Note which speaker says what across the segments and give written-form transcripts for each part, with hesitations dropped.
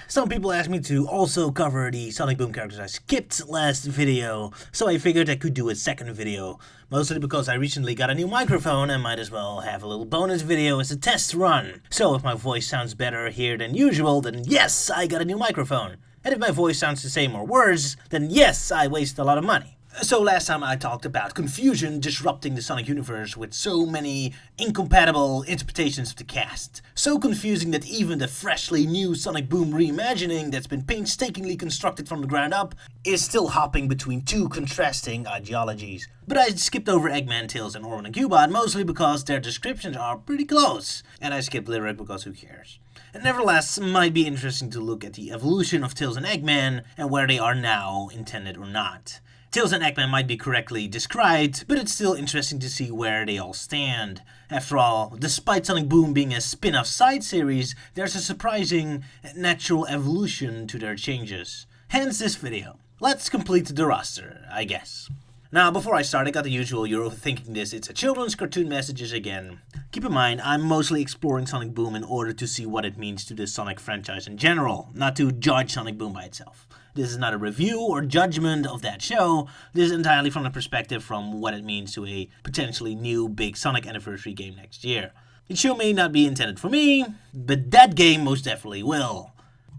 Speaker 1: Some people asked me to also cover the Sonic Boom characters I skipped last video, so I figured I could do a second video. Mostly because I recently got a new microphone and might as well have a little bonus video as a test run. So if my voice sounds better here than usual, then yes, I got a new microphone. And if my voice sounds the same or worse, then yes, I wasted a lot of money. So last time I talked about confusion disrupting the Sonic universe with so many incompatible interpretations of the cast. So confusing that even the freshly new Sonic Boom reimagining that's been painstakingly constructed from the ground up is still hopping between two contrasting ideologies. But I skipped over Eggman, Tails, and Orban and Cubot mostly because their descriptions are pretty close. And I skipped Lyric because who cares? And nevertheless, might be interesting to look at the evolution of Tails and Eggman and where they are now, intended or not. Tails and Eggman might be correctly described, but it's still interesting to see where they all stand. After all, despite Sonic Boom being a spin-off side series, there's a surprising natural evolution to their changes. Hence this video. Let's complete the roster, I guess. Now, before I start, I got the usual you're overthinking this, it's a children's cartoon messages again. Keep in mind, I'm mostly exploring Sonic Boom in order to see what it means to the Sonic franchise in general, not to judge Sonic Boom by itself. This is not a review or judgment of that show, this is entirely from the perspective from what it means to a potentially new big Sonic anniversary game next year. The show may not be intended for me, but that game most definitely will.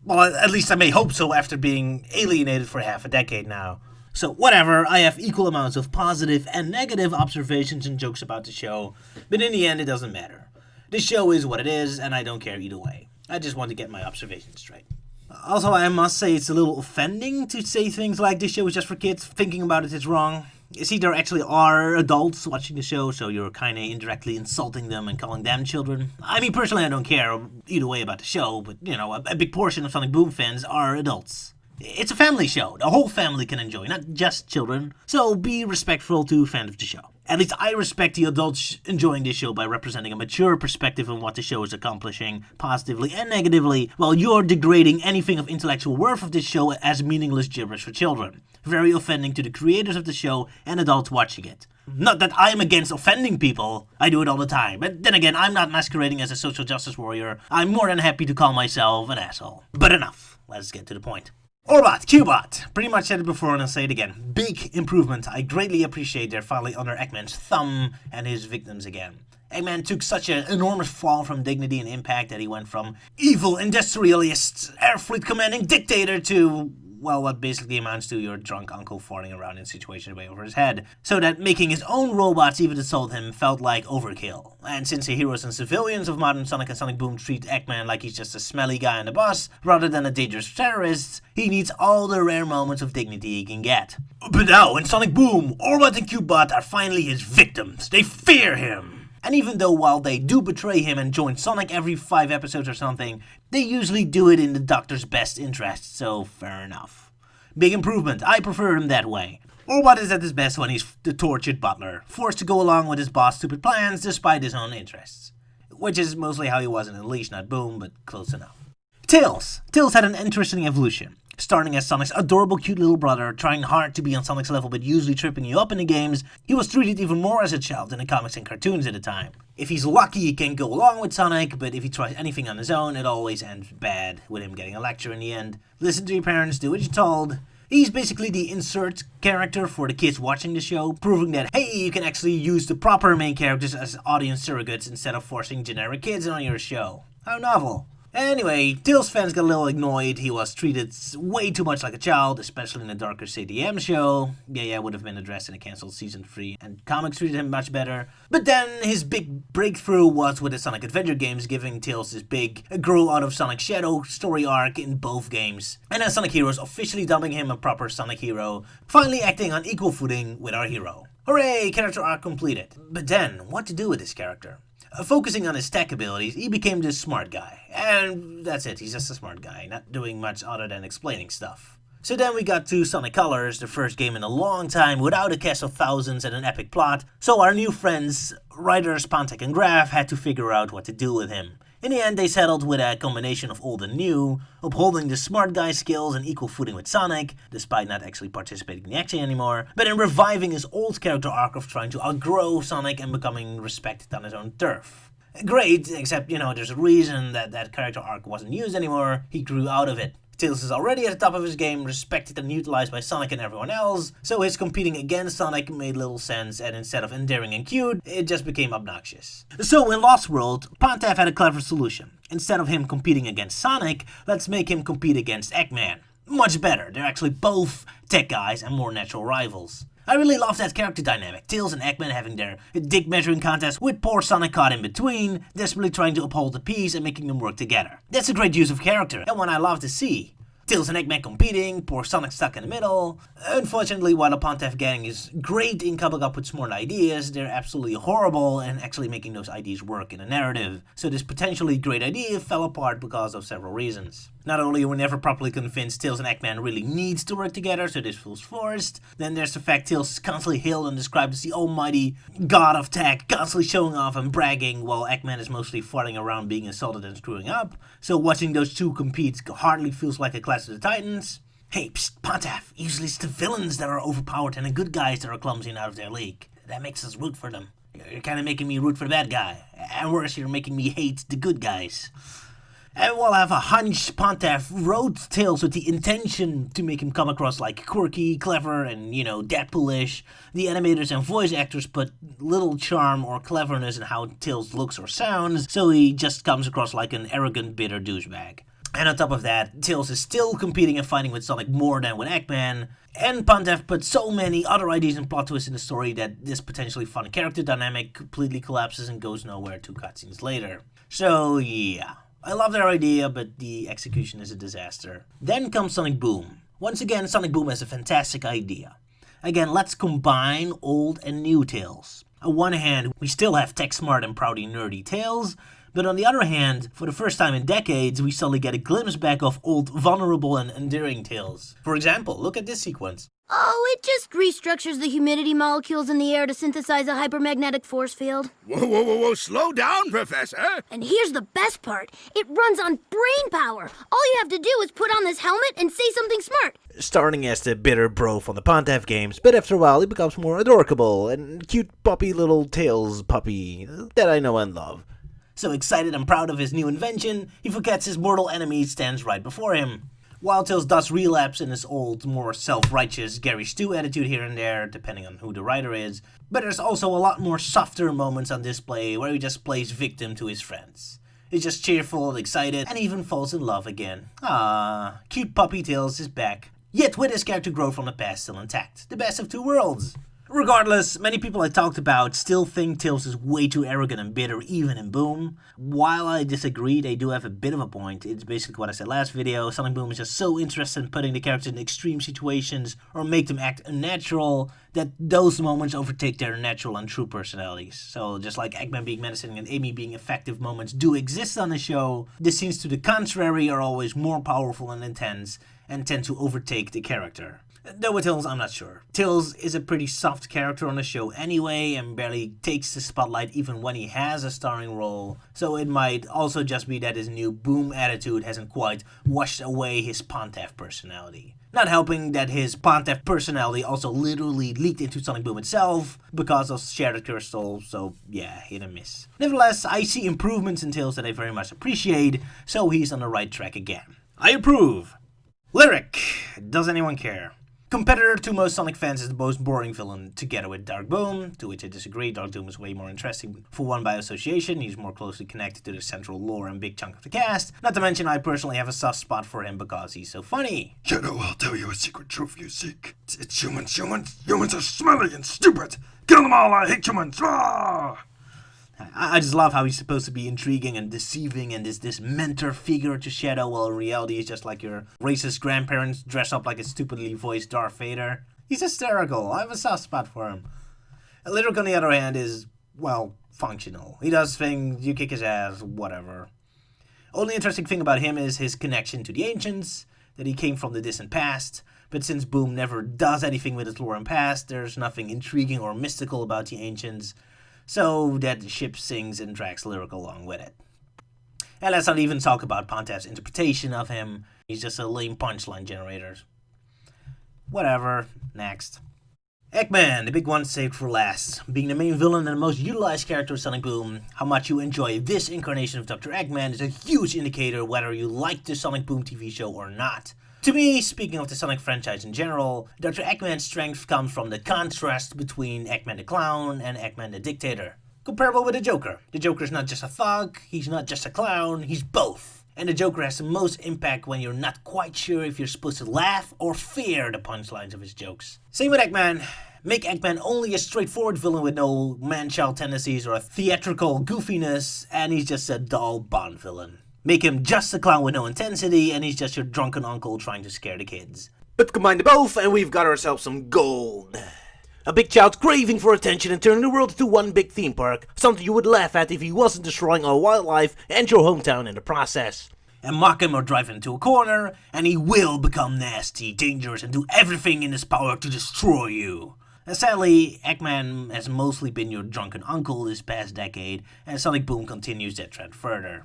Speaker 1: Well, at least I may hope so after being alienated for half a decade now. So whatever, I have equal amounts of positive and negative observations and jokes about the show, but in the end it doesn't matter. The show is what it is, and I don't care either way. I just want to get my observations straight. Also, I must say it's a little offending to say things like this show is just for kids. Thinking about it is wrong. See, there actually are adults watching the show, so you're kinda indirectly insulting them and calling them children. I mean, personally I don't care either way about the show, but you know, a big portion of Sonic Boom fans are adults. It's a family show. The whole family can enjoy, not just children. So be respectful to fans of the show. At least I respect the adults enjoying this show by representing a mature perspective on what the show is accomplishing, positively and negatively, while you're degrading anything of intellectual worth of this show as meaningless gibberish for children. Very offending to the creators of the show and adults watching it. Not that I'm against offending people, I do it all the time, but then again, I'm not masquerading as a social justice warrior. I'm more than happy to call myself an asshole. But enough, let's get to the point. Orbot, Cubot, pretty much said it before and I'll say it again. Big improvement. I greatly appreciate they're finally under Eggman's thumb and his victims again. Eggman took such an enormous fall from dignity and impact that he went from evil industrialist, air fleet commanding dictator to, well, what basically amounts to your drunk uncle farting around in situations way over his head. So that making his own robots even assault him felt like overkill. And since the heroes and civilians of modern Sonic and Sonic Boom treat Eggman like he's just a smelly guy on the bus, rather than a dangerous terrorist, he needs all the rare moments of dignity he can get. But now, in Sonic Boom, Orbot and Cubot are finally his victims. They fear him. And even though while they do betray him and join Sonic every 5 episodes or something, they usually do it in the Doctor's best interest, so fair enough. Big improvement, I prefer him that way. Orbot is at his best when he's the tortured butler, forced to go along with his boss' stupid plans despite his own interests. Which is mostly how he was in Unleashed, not Boom, but close enough. Tails had an interesting evolution. Starting as Sonic's adorable cute little brother, trying hard to be on Sonic's level but usually tripping you up in the games, he was treated even more as a child in the comics and cartoons at the time. If he's lucky he can go along with Sonic, but if he tries anything on his own, it always ends bad, with him getting a lecture in the end. Listen to your parents, do what you're told. He's basically the insert character for the kids watching the show, proving that, hey, you can actually use the proper main characters as audience surrogates instead of forcing generic kids on your show. How novel. Anyway, Tails fans got a little annoyed. He was treated way too much like a child, especially in the darker CDM show. Yeah, would have been addressed in a cancelled season 3, and comics treated him much better. But then his big breakthrough was with the Sonic Adventure games, giving Tails this big grow out of Sonic Shadow story arc in both games. And then Sonic Heroes officially dubbing him a proper Sonic hero, finally acting on equal footing with our hero. Hooray, character arc completed. But then, what to do with this character? Focusing on his tech abilities, he became this smart guy. And that's it, he's just a smart guy, not doing much other than explaining stuff. So then we got to Sonic Colors, the first game in a long time without a cast of thousands and an epic plot, so our new friends, writers Pontek and Graf, had to figure out what to do with him. In the end, they settled with a combination of old and new, upholding the smart guy skills and equal footing with Sonic, despite not actually participating in the action anymore, but in reviving his old character arc of trying to outgrow Sonic and becoming respected on his own turf. Great, except, there's a reason that character arc wasn't used anymore. He grew out of it. Tails is already at the top of his game, respected and utilized by Sonic and everyone else, so his competing against Sonic made little sense, and instead of endearing and cute, it just became obnoxious. So in Lost World, Pontaff had a clever solution. Instead of him competing against Sonic, let's make him compete against Eggman. Much better, they're actually both tech guys and more natural rivals. I really love that character dynamic, Tails and Eggman having their dick measuring contest with poor Sonic caught in between, desperately trying to uphold the peace and making them work together. That's a great use of character, and one I love to see. Tails and Eggman competing, poor Sonic stuck in the middle. Unfortunately, while the Pontaff gang is great in coming up with smart ideas, they're absolutely horrible in actually making those ideas work in a narrative. So this potentially great idea fell apart because of several reasons. Not only were we never properly convinced Tails and Eggman really needs to work together, so this feels forced. Then there's the fact Tails is constantly hailed and described as the almighty god of tech, constantly showing off and bragging, while Eggman is mostly farting around being insulted and screwing up. So watching those two compete hardly feels like a Clash of the Titans. Hey, psst, Pontaff, usually it's the villains that are overpowered and the good guys that are clumsy and out of their league. That makes us root for them. You're kind of making me root for the bad guy. And worse, you're making me hate the good guys. And while I have a hunch Pontaff wrote Tails with the intention to make him come across like quirky, clever, and, Deadpool-ish, the animators and voice actors put little charm or cleverness in how Tails looks or sounds, so he just comes across like an arrogant, bitter douchebag. And on top of that, Tails is still competing and fighting with Sonic more than with Eggman, and Pontaff put so many other ideas and plot twists in the story that this potentially fun character dynamic completely collapses and goes nowhere 2 cutscenes later. So yeah. I love their idea, but the execution is a disaster. Then comes Sonic Boom. Once again, Sonic Boom has a fantastic idea. Again, let's combine old and new Tails. On one hand, we still have tech-smart and proudy nerdy Tails, but on the other hand, for the first time in decades, we suddenly get a glimpse back of old, vulnerable and endearing Tails. For example, look at this sequence.
Speaker 2: Oh, it just restructures the humidity molecules in the air to synthesize a hypermagnetic force field.
Speaker 3: Whoa, slow down, Professor!
Speaker 2: And here's the best part. It runs on brain power. All you have to do is put on this helmet and say something smart.
Speaker 1: Starting as the bitter bro from the Pontaff games, but after a while he becomes more adorable and cute puppy little Tails puppy that I know and love. So excited and proud of his new invention, he forgets his mortal enemy stands right before him. While Tails does relapse in his old, more self-righteous Gary Stu attitude here and there, depending on who the writer is, but there's also a lot more softer moments on display where he just plays victim to his friends. He's just cheerful and excited, and even falls in love again. Ah, cute puppy Tails is back, yet with his character growth from the past still intact. The best of 2 worlds. Regardless, many people I talked about still think Tails is way too arrogant and bitter even in Boom. While I disagree, they do have a bit of a point. It's basically what I said last video. Sonic Boom is just so interested in putting the characters in extreme situations or make them act unnatural that those moments overtake their natural and true personalities. So just like Eggman being menacing and Amy being effective moments do exist on the show, the scenes to the contrary are always more powerful and intense and tend to overtake the character. Though with Tails, I'm not sure. Tails is a pretty soft character on the show anyway, and barely takes the spotlight even when he has a starring role, so it might also just be that his new Boom attitude hasn't quite washed away his Pontaff personality. Not helping that his Pontaff personality also literally leaked into Sonic Boom itself, because of Shattered Crystal, so yeah, hit and miss. Nevertheless, I see improvements in Tails that I very much appreciate, so he's on the right track again. I approve! Lyric. Does anyone care? Competitor to most Sonic fans is the most boring villain, together with Dark Boom, to which I disagree. Dark Doom is way more interesting, for one by association. He's more closely connected to the central lore and big chunk of the cast. Not to mention I personally have a soft spot for him because he's so funny.
Speaker 3: I'll tell you a secret truth you seek. It's humans. Humans are smelly and stupid. Kill them all, I hate humans. Ah!
Speaker 1: I just love how he's supposed to be intriguing and deceiving and this mentor figure to Shadow, while in reality he's just like your racist grandparents dressed up like a stupidly voiced Darth Vader. He's hysterical. I have a soft spot for him. Lyric, on the other hand, is, well, functional. He does things, you kick his ass, whatever. Only interesting thing about him is his connection to the Ancients, that he came from the distant past, but since Boom never does anything with his lore and past, there's nothing intriguing or mystical about the Ancients, so that the ship sings and drags Lyric along with it. And let's not even talk about Pontaff's interpretation of him. He's just a lame punchline generator. Whatever. Next. Eggman, the big one saved for last. Being the main villain and the most utilized character of Sonic Boom, how much you enjoy this incarnation of Dr. Eggman is a huge indicator whether you like the Sonic Boom TV show or not. To me, speaking of the Sonic franchise in general, Dr. Eggman's strength comes from the contrast between Eggman the Clown and Eggman the Dictator. Comparable with the Joker. The Joker is not just a thug, he's not just a clown, he's both. And the Joker has the most impact when you're not quite sure if you're supposed to laugh or fear the punchlines of his jokes. Same with Eggman. Make Eggman only a straightforward villain with no man-child tendencies or a theatrical goofiness, and he's just a dull Bond villain. Make him just a clown with no intensity, and he's just your drunken uncle trying to scare the kids. But combine the both, and we've got ourselves some gold. A big child craving for attention and turning the world into one big theme park. Something you would laugh at if he wasn't destroying all wildlife and your hometown in the process. And mock him or drive him into a corner, and he will become nasty, dangerous, and do everything in his power to destroy you. And sadly, Eggman has mostly been your drunken uncle this past decade, and Sonic Boom continues that trend further.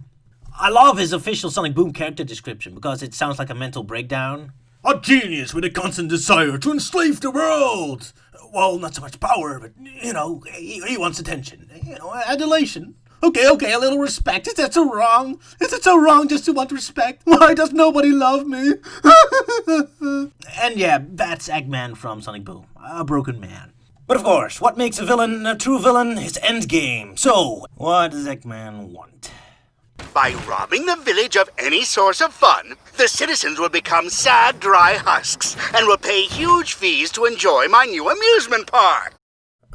Speaker 1: I love his official Sonic Boom character description because it sounds like a mental breakdown. A genius with a constant desire to enslave the world! Well, not so much power, but, he wants attention. Adulation. Okay, a little respect. Is that so wrong? Is it so wrong just to want respect? Why does nobody love me? And yeah, that's Eggman from Sonic Boom. A broken man. But of course, what makes a villain a true villain? His endgame. So, what does Eggman want?
Speaker 4: By robbing the village of any source of fun, the citizens will become sad, dry husks and will pay huge fees to enjoy my new amusement park.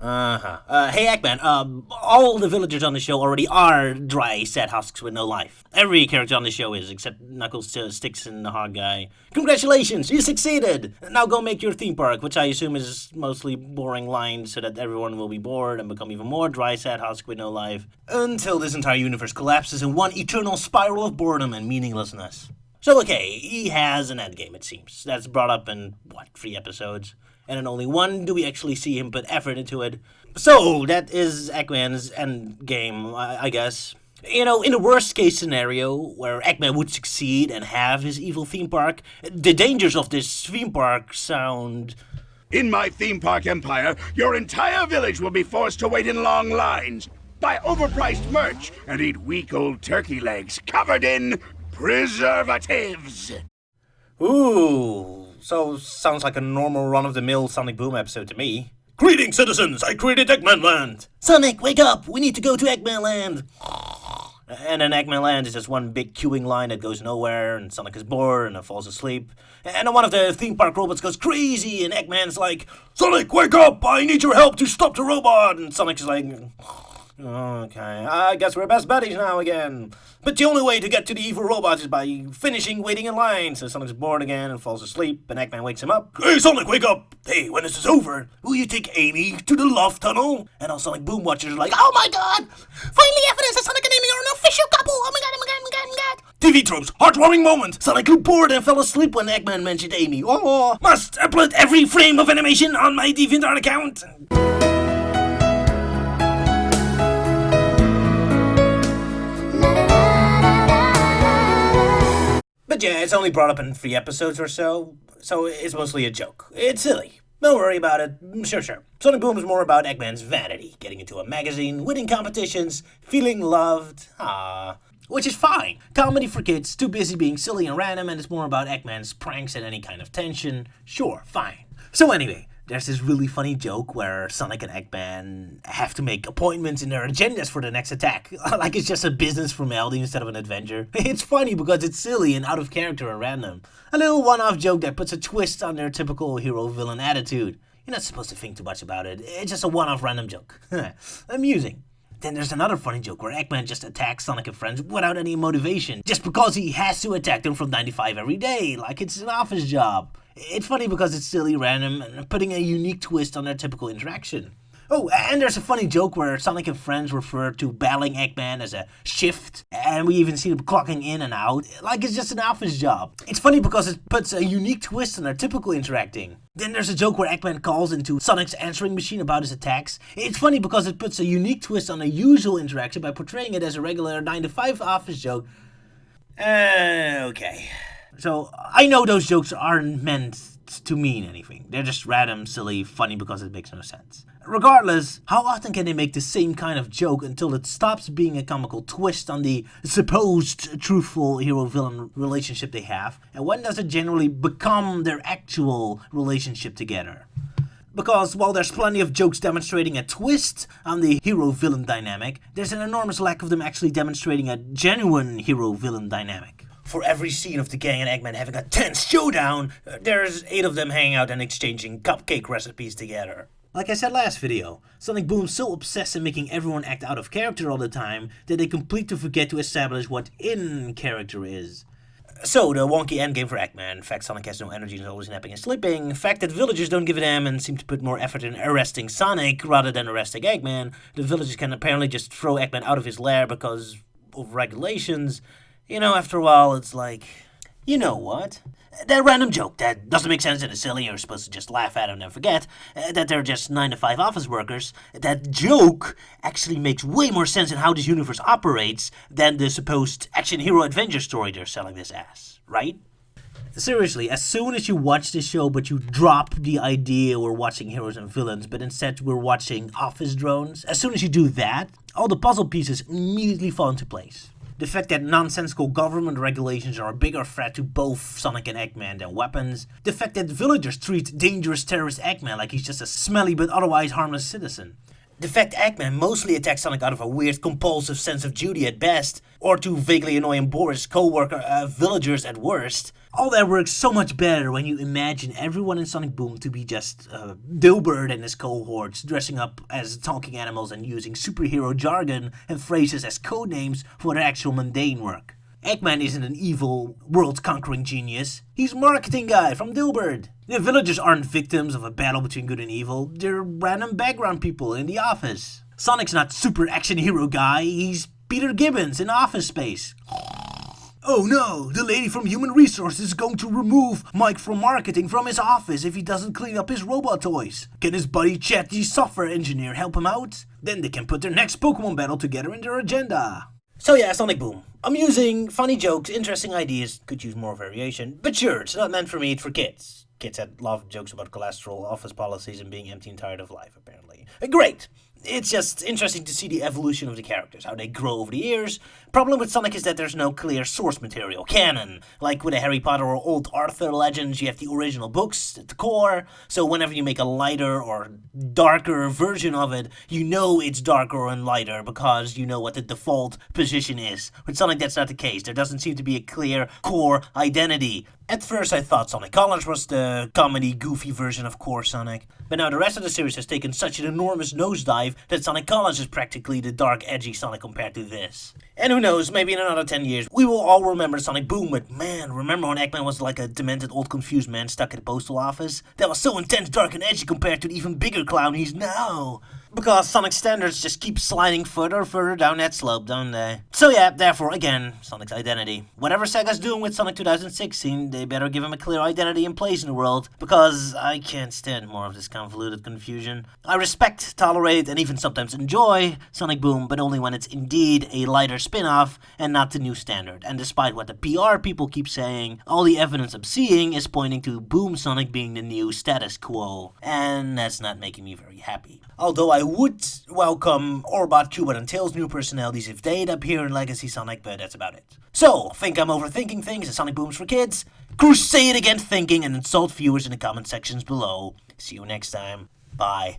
Speaker 1: Hey Eggman, all the villagers on the show already are dry, sad husks with no life. Every character on the show is, except Knuckles, Sticks, and the Hog Guy. Congratulations, you succeeded! Now go make your theme park, which I assume is mostly boring lines so that everyone will be bored and become even more dry, sad husk with no life. Until this entire universe collapses in one eternal spiral of boredom and meaninglessness. So okay, he has an endgame it seems. That's brought up in, 3 episodes? And in only one do we actually see him put effort into it. So, that is Eggman's endgame, I guess. In the worst case scenario, where Eggman would succeed and have his evil theme park, the dangers of this theme park sound...
Speaker 4: In my theme park empire, your entire village will be forced to wait in long lines, buy overpriced merch, and eat weak old turkey legs covered in preservatives.
Speaker 1: Ooh... So, sounds like a normal run-of-the-mill Sonic Boom episode to me.
Speaker 3: Greetings, citizens! I created Eggman Land!
Speaker 1: Sonic, wake up! We need to go to Eggman Land! And then Eggman Land is just one big queuing line that goes nowhere, and Sonic is bored and falls asleep. And then one of the theme park robots goes crazy, and Eggman's like,
Speaker 3: Sonic, wake up! I need your help to stop the robot!
Speaker 1: And Sonic's like, okay, I guess we're best buddies now again. But the only way to get to the evil robot is by finishing waiting in line. So Sonic's bored again and falls asleep, and Eggman wakes him up.
Speaker 3: Hey, Sonic, wake up! Hey, when this is over,
Speaker 1: will you take Amy to the loft tunnel? And all Sonic Boom watchers are like, oh my god! Finally evidence that Sonic and Amy are an official couple! Oh my god, oh my god, oh my god, oh my god!
Speaker 3: TV tropes, heartwarming moment!
Speaker 1: Sonic grew bored and fell asleep when Eggman mentioned Amy. Oh!
Speaker 3: Must upload every frame of animation on my DeviantArt account!
Speaker 1: But yeah, it's only brought up in 3 episodes or so it's mostly a joke. It's silly. Don't worry about it. Sure. Sonic Boom is more about Eggman's vanity, getting into a magazine, winning competitions, feeling loved. Which is fine. Comedy for kids, too busy being silly and random, and it's more about Eggman's pranks and any kind of tension. Sure, fine. So anyway, there's this really funny joke where Sonic and Eggman have to make appointments in their agendas for the next attack. Like it's just a business formality instead of an adventure. It's funny because it's silly and out of character and random. A little one-off joke that puts a twist on their typical hero-villain attitude. You're not supposed to think too much about it. It's just a one-off random joke. Amusing. Then there's another funny joke where Eggman just attacks Sonic and friends without any motivation, just because he has to attack them from 9 to 5 every day, like it's an office job. It's funny because it's silly, random, and putting a unique twist on their typical interaction. Oh, and there's a funny joke where Sonic and friends refer to battling Eggman as a shift, and we even see them clocking in and out, like it's just an office job. It's funny because it puts a unique twist on their typical interacting. Then there's a joke where Eggman calls into Sonic's answering machine about his attacks. It's funny because it puts a unique twist on a usual interaction by portraying it as a regular 9 to 5 office joke. Okay. So I know those jokes aren't meant to mean anything. They're just random, silly, funny because it makes no sense. Regardless, how often can they make the same kind of joke until it stops being a comical twist on the supposed truthful hero-villain relationship they have? And when does it generally become their actual relationship together? Because while there's plenty of jokes demonstrating a twist on the hero-villain dynamic, there's an enormous lack of them actually demonstrating a genuine hero-villain dynamic. For every scene of the gang and Eggman having a tense showdown, there's 8 of them hanging out and exchanging cupcake recipes together. Like I said last video, Sonic Boom's so obsessed in making everyone act out of character all the time that they completely forget to establish what in character is. So, the wonky endgame for Eggman, the fact Sonic has no energy and is always napping and sleeping, the fact that villagers don't give a damn and seem to put more effort in arresting Sonic rather than arresting Eggman, the villagers can apparently just throw Eggman out of his lair because of regulations. You know, after a while, it's like, you know what? That random joke that doesn't make sense and is silly, you're supposed to just laugh at and then forget, that they're just 9-to-5 office workers, that joke actually makes way more sense in how this universe operates than the supposed action hero adventure story they're selling this as, right? Seriously, as soon as you watch this show but you drop the idea we're watching heroes and villains, but instead we're watching office drones, as soon as you do that, all the puzzle pieces immediately fall into place. The fact that nonsensical government regulations are a bigger threat to both Sonic and Eggman than weapons. The fact that villagers treat dangerous terrorist Eggman like he's just a smelly but otherwise harmless citizen. The fact Eggman mostly attacks Sonic out of a weird compulsive sense of duty at best, or to vaguely annoy and bore his co-worker villagers at worst. All that works so much better when you imagine everyone in Sonic Boom to be just Dilbert and his cohorts dressing up as talking animals and using superhero jargon and phrases as codenames for their actual mundane work. Eggman isn't an evil, world-conquering genius. He's a marketing guy from Dilbert. The villagers aren't victims of a battle between good and evil. They're random background people in the office. Sonic's not super action hero guy. He's Peter Gibbons in Office Space. Oh no, the lady from Human Resources is going to remove Mike from marketing from his office if he doesn't clean up his robot toys. Can his buddy Chet, the software engineer, help him out? Then they can put their next Pokemon battle together in their agenda. So yeah, Sonic Boom. Amusing, funny jokes, interesting ideas, could use more variation. But sure, it's not meant for me, it's for kids. Kids had love jokes about cholesterol, office policies, and being empty and tired of life, apparently. Great! It's just interesting to see the evolution of the characters, how they grow over the years. Problem with Sonic is that there's no clear source material, canon. Like with a Harry Potter or old Arthur legends, you have the original books at the core, so whenever you make a lighter or darker version of it, you know it's darker and lighter because you know what the default position is. With Sonic, that's not the case. There doesn't seem to be a clear core identity. At first I thought Sonic Colors was the comedy, goofy version of Core Sonic, but now the rest of the series has taken such an enormous nosedive that Sonic Colors is practically the dark, edgy Sonic compared to this. And who knows, maybe in another 10 years, we will all remember Sonic Boom, but man, remember when Eggman was like a demented old confused man stuck at the postal office? That was so intense, dark, and edgy compared to the even bigger clown he's now. Because Sonic's standards just keep sliding further and further down that slope, don't they? So yeah, therefore, again, Sonic's identity. Whatever Sega's doing with Sonic 2016, they better give him a clear identity and place in the world, because I can't stand more of this convoluted confusion. I respect, tolerate, and even sometimes enjoy Sonic Boom, but only when it's indeed a lighter spin-off and not the new standard. And despite what the PR people keep saying, all the evidence I'm seeing is pointing to Boom Sonic being the new status quo, and that's not making me very happy. Although I would welcome Orbot, Cubot, and Tails' new personalities if they'd appear in Legacy Sonic, but that's about it. So, think I'm overthinking things and Sonic Boom's for kids? Crusade against thinking and insult viewers in the comment sections below. See you next time. Bye.